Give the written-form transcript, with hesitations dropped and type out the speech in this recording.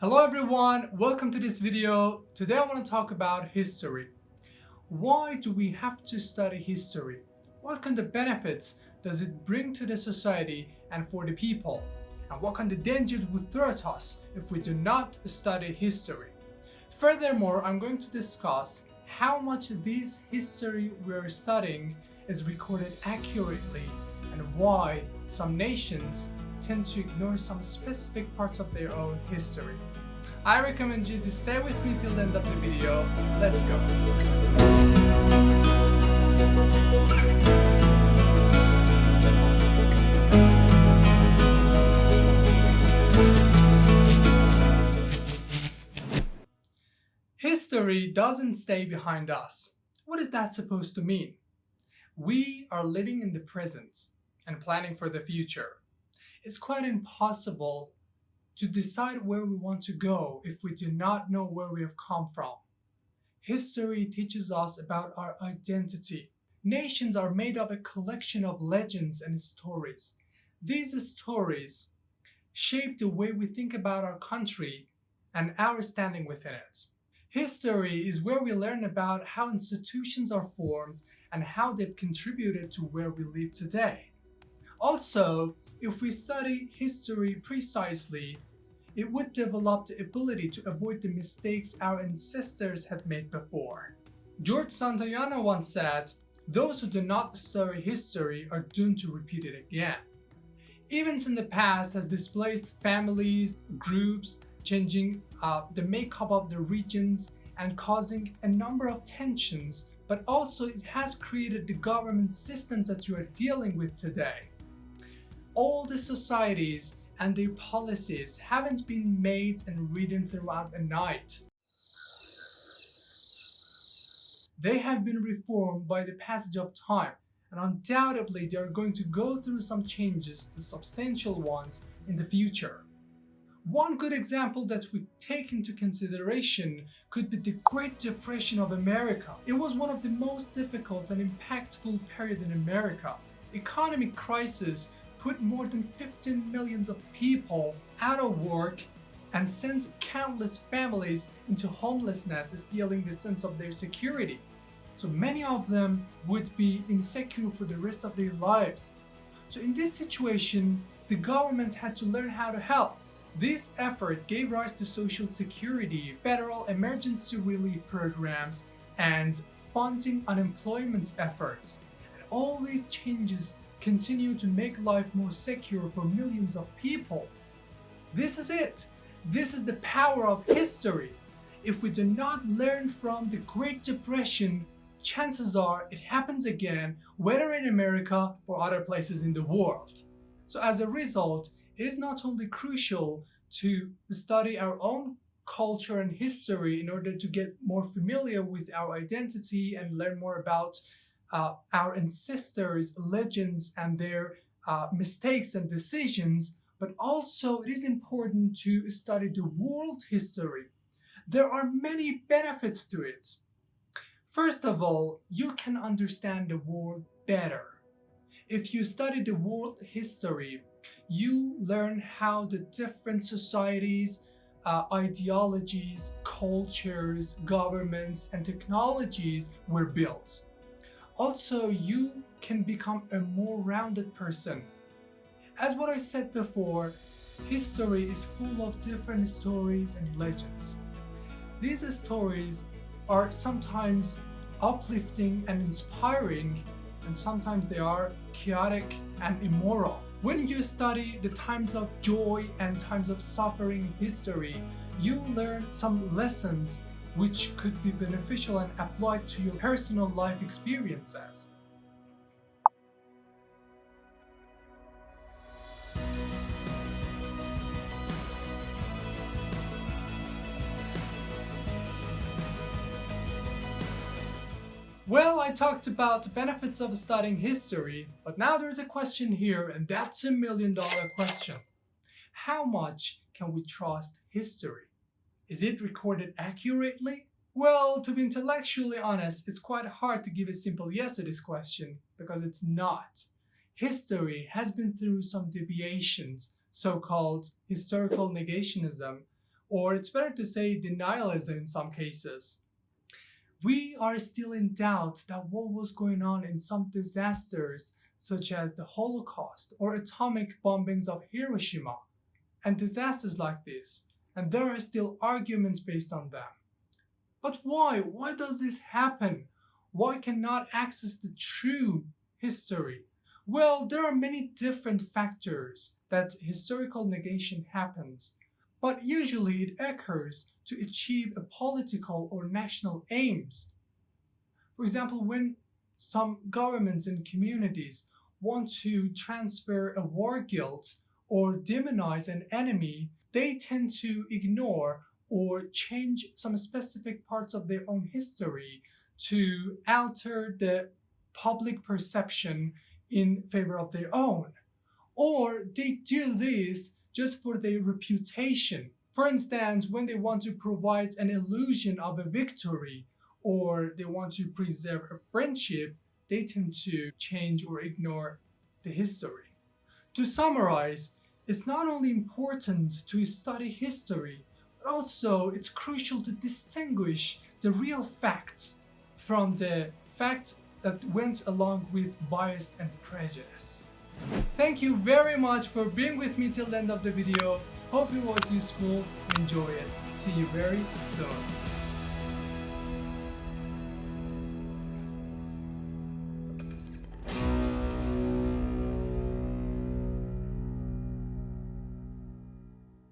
Hello everyone, welcome to this video. Today I want to talk about history. Why do we have to study history? What kind of benefits does it bring to the society and for the people? And what kind of dangers will threat us if we do not study history? Furthermore, I'm going to discuss how much this history we're studying is recorded accurately and why some nations tend to ignore some specific parts of their own history. I recommend you to stay with me till the end of the video. Let's go. History doesn't stay behind us. What is that supposed to mean? We are living in the present and planning for the future. It's quite impossible to decide where we want to go if we do not know where we have come from. History teaches us about our identity. Nations are made of a collection of legends and stories. These stories shape the way we think about our country and our standing within it. History is where we learn about how institutions are formed and how they've contributed to where we live today. Also, if we study history precisely, it would develop the ability to avoid the mistakes our ancestors had made before. George Santayana once said, "Those who do not study history are doomed to repeat it again." Events in the past has displaced families, groups, changing the makeup of the regions and causing a number of tensions, but also it has created the government systems that you are dealing with today. All the societies and their policies haven't been made and written throughout the night. They have been reformed by the passage of time, and undoubtedly they are going to go through some changes, the substantial ones, in the future. One good example that we take into consideration could be the Great Depression of America. It was one of the most difficult and impactful periods in America. Economic crisis put more than 15 million of people out of work and sent countless families into homelessness, stealing the sense of their security. So many of them would be insecure for the rest of their lives. So in this situation, the government had to learn how to help. This effort gave rise to Social Security, federal emergency relief programs, and funding unemployment efforts. And all these changes continue to make life more secure for millions of people. This is it. This is the power of history. If we do not learn from the Great Depression, chances are it happens again, whether in America or other places in the world. So as a result, it is not only crucial to study our own culture and history in order to get more familiar with our identity and learn more about our ancestors' legends and their mistakes and decisions, but also it is important to study the world history. There are many benefits to it. First of all, you can understand the world better. If you study the world history, you learn how the different societies, ideologies, cultures, governments, and technologies were built. Also, you can become a more rounded person. As what I said before, history is full of different stories and legends. These stories are sometimes uplifting and inspiring, and sometimes they are chaotic and immoral. When you study the times of joy and times of suffering in history, you learn some lessons which could be beneficial and applied to your personal life experiences. Well, I talked about the benefits of studying history, but now there's a question here, and that's $1 million question. How much can we trust history? Is it recorded accurately? Well, to be intellectually honest, it's quite hard to give a simple yes to this question because it's not. History has been through some deviations, so-called historical negationism, or it's better to say denialism in some cases. We are still in doubt that what was going on in some disasters such as the Holocaust or atomic bombings of Hiroshima and disasters like this, and there are still arguments based on them. But why? Why does this happen? Why cannot access the true history? Well, there are many different factors that historical negation happens, but usually it occurs to achieve a political or national aims. For example, when some governments and communities want to transfer a war guilt or demonize an enemy, they tend to ignore or change some specific parts of their own history to alter the public perception in favor of their own. Or they do this just for their reputation. For instance, when they want to provide an illusion of a victory or they want to preserve a friendship, they tend to change or ignore the history. To summarize, it's not only important to study history, but also it's crucial to distinguish the real facts from the facts that went along with bias and prejudice. Thank you very much for being with me till the end of the video. Hope it was useful. Enjoy it. See you very soon.